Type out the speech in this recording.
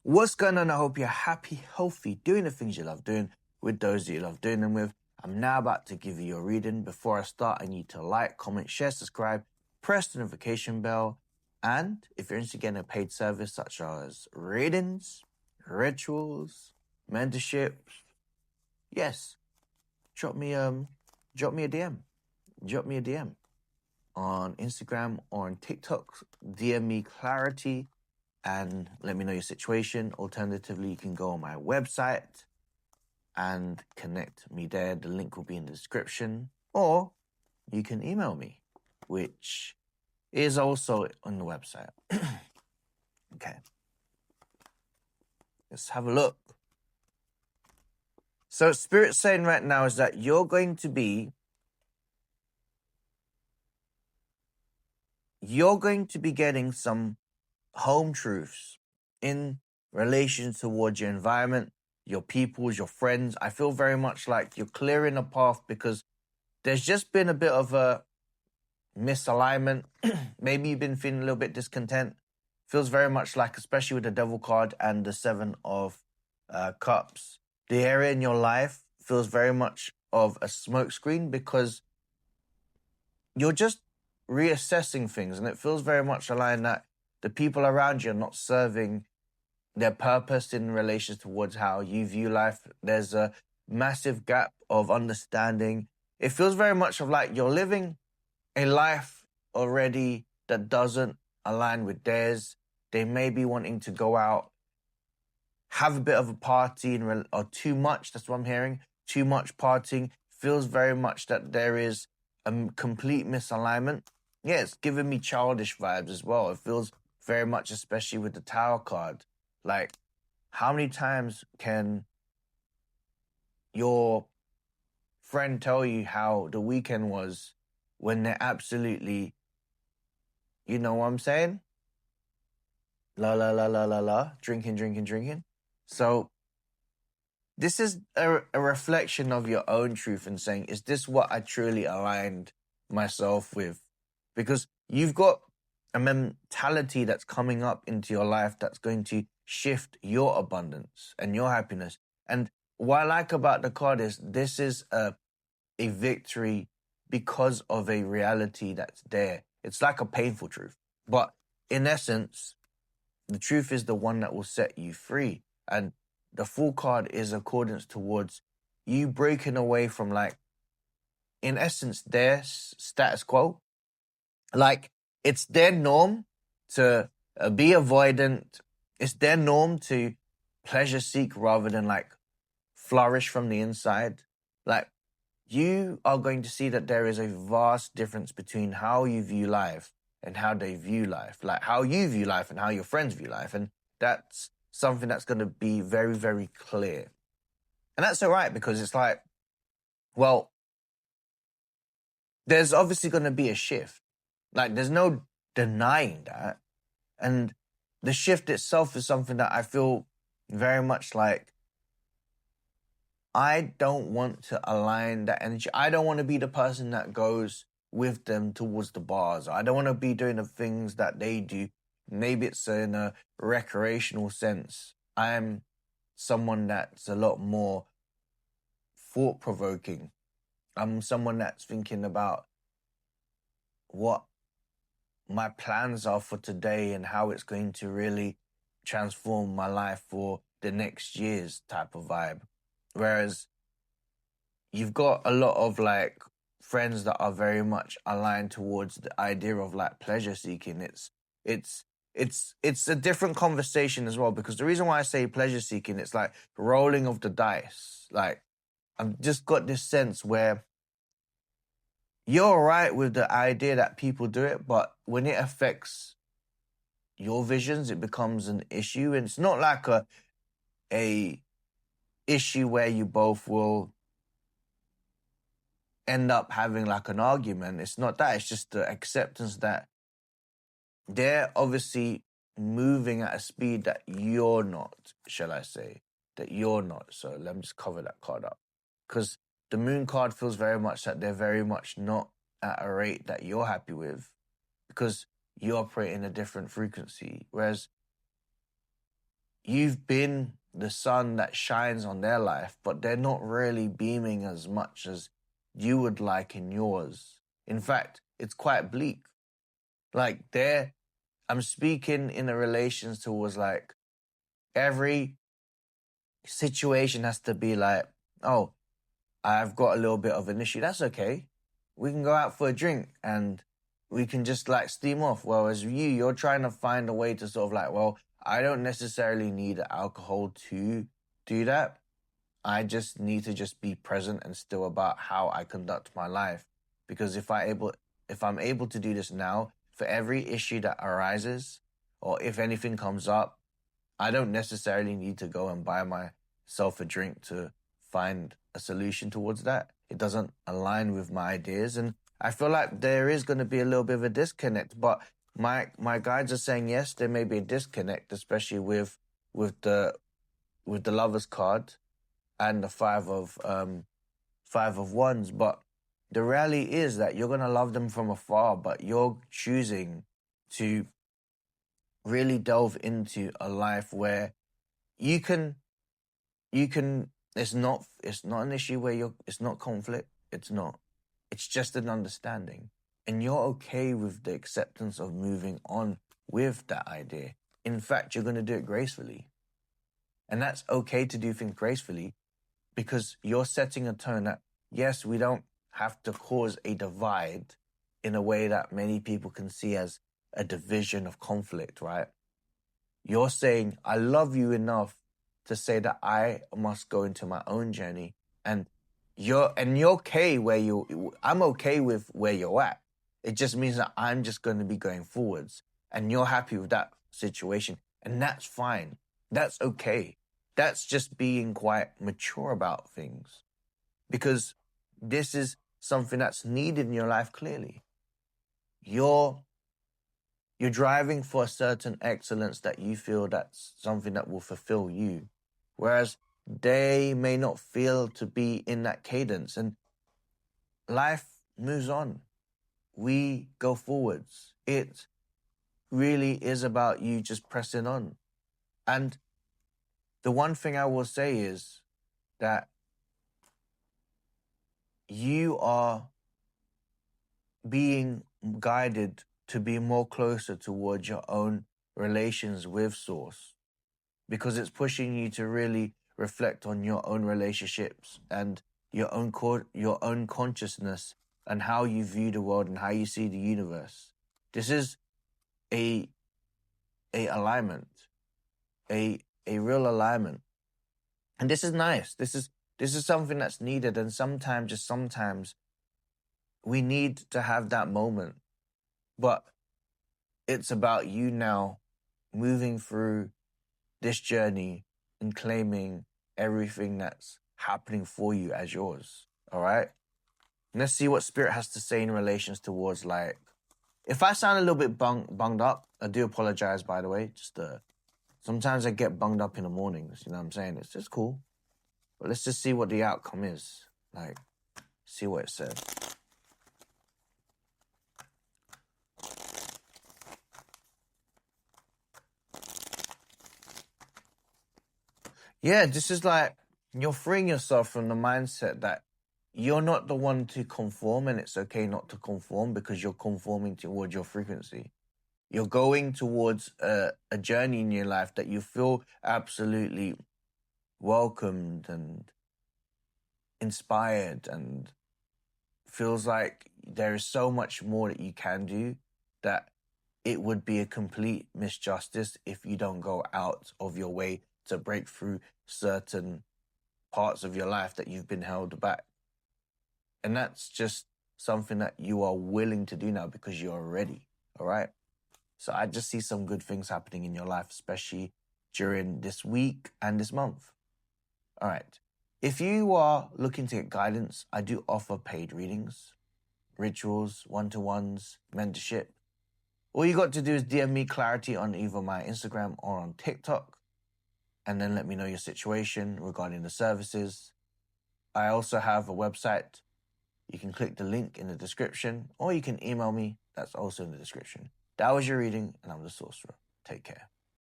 What's going on? I hope you're happy, healthy, doing the things you love doing with those that you love doing them with. I'm now about to give you your reading. Before I start, I need to like, comment, share, subscribe, press the notification bell. And if you're interested in getting a paid service such as readings, rituals, mentorships, yes, drop me a DM. Drop me a DM on Instagram or on TikTok. DM me clarity and let me know your situation. Alternatively, you can go on my website and connect me there. The link will be in the description. Or you can email me, which is also on the website. Okay. Let's have a look. So Spirit's saying right now is that you're going to be getting some home truths in relation towards your environment, your peoples, your friends. I feel very much like you're clearing a path because there's just been a bit of a misalignment. Maybe you've been feeling a little bit discontent. Feels very much like, especially with the Devil card and the Seven of Cups, the area in your life feels very much of a smokescreen because you're just reassessing things, and it feels very much aligned that the people around you are not serving their purpose in relation towards how you view life. There's a massive gap of understanding. It feels very much of like you're living a life already that doesn't align with theirs. They may be wanting to go out, have a bit of a party, or too much. That's what I'm hearing. Too much partying. Feels very much that there is a complete misalignment. Yeah, it's giving me childish vibes as well. It feels very much, especially with the Tower card. Like, how many times can your friend tell you how the weekend was when they're absolutely, you know what I'm saying? La, la, la, la, la, la, drinking. So this is a reflection of your own truth and saying, is this what I truly aligned myself with? Because you've got a mentality that's coming up into your life that's going to shift your abundance and your happiness. And what I like about the card is this is a victory because of a reality that's there. It's like a painful truth. But in essence, the truth is the one that will set you free. And the Fool card is accordance towards you breaking away from, like, in essence, their status quo. Like, it's their norm to be avoidant. It's their norm to pleasure seek rather than, like, flourish from the inside. Like, you are going to see that there is a vast difference between how you view life and how they view life. Like, how you view life and how your friends view life. And that's something that's going to be very, very clear. And that's all right, because it's like, well, there's obviously going to be a shift. Like, there's no denying that. And the shift itself is something that I feel very much like I don't want to align that energy. I don't want to be the person that goes with them towards the bars. I don't want to be doing the things that they do. Maybe it's in a recreational sense. I'm someone that's a lot more thought-provoking. I'm someone that's thinking about what my plans are for today and how it's going to really transform my life for the next year's type of vibe. Whereas you've got a lot of, like, friends that are very much aligned towards the idea of, like, pleasure seeking. It's a different conversation as well, because the reason why I say pleasure seeking, it's like rolling of the dice. Like, I've just got this sense where you're all right with the idea that people do it, but when it affects your visions, it becomes an issue. And it's not like a issue where you both will end up having, like, an argument. It's not that. It's just the acceptance that they're obviously moving at a speed that you're not, shall I say, that you're not. So let me just cover that card up. Because the Moon card feels very much that they're very much not at a rate that you're happy with, because you operate in a different frequency. Whereas you've been the sun that shines on their life, but they're not really beaming as much as you would like in yours. In fact, it's quite bleak. Like I'm speaking in a relation towards like every situation has to be like, oh, I've got a little bit of an issue. That's okay. We can go out for a drink and we can just like steam off. Whereas you're trying to find a way to sort of like, well, I don't necessarily need alcohol to do that. I just need to just be present and still about how I conduct my life. Because if I'm able to do this now, for every issue that arises, or if anything comes up, I don't necessarily need to go and buy myself a drink to find a solution towards that. It doesn't align with my ideas. And I feel like there is going to be a little bit of a disconnect, but my guides are saying, yes, there may be a disconnect, especially with the Lovers card and the five of wands. But the reality is that you're going to love them from afar, but you're choosing to really delve into a life where you can it's not an issue where it's not conflict. It's just an understanding. And you're okay with the acceptance of moving on with that idea. In fact, you're going to do it gracefully. And that's okay to do things gracefully because you're setting a tone that, yes, we don't have to cause a divide in a way that many people can see as a division of conflict, right? You're saying, I love you enough to say that I must go into my own journey. And you're okay I'm okay with where you're at. It just means that I'm just going to be going forwards and you're happy with that situation. And that's fine. That's okay. That's just being quite mature about things because this is something that's needed in your life clearly. You're driving for a certain excellence that you feel that's something that will fulfill you. Whereas they may not feel to be in that cadence. And life moves on. We go forwards. It really is about you just pressing on. And the one thing I will say is that you are being guided to be more closer towards your own relations with Source because it's pushing you to really reflect on your own relationships and your own consciousness and how you view the world and how you see the universe. This is a alignment, a real alignment. And this is nice. This is something that's needed. And sometimes we need to have that moment. But it's about you now moving through this journey and claiming everything that's happening for you as yours. All right? And let's see what Spirit has to say in relations towards like, if I sound a little bit bunged up, I do apologize, by the way. Just sometimes I get bunged up in the mornings, you know what I'm saying? It's just cool. But let's just see what the outcome is. Like, see what it says. Yeah, this is like, you're freeing yourself from the mindset that you're not the one to conform and it's okay not to conform because you're conforming towards your frequency. You're going towards a journey in your life that you feel absolutely welcomed and inspired and feels like there is so much more that you can do that it would be a complete misjustice if you don't go out of your way to break through certain parts of your life that you've been held back. And that's just something that you are willing to do now because you're ready, all right? So I just see some good things happening in your life, especially during this week and this month. All right. If you are looking to get guidance, I do offer paid readings, rituals, one-to-ones, mentorship. All you got to do is DM me clarity on either my Instagram or on TikTok, and then let me know your situation regarding the services. I also have a website. You can click the link in the description, or you can email me. That's also in the description. That was your reading, and I'm the Sorcerer. Take care.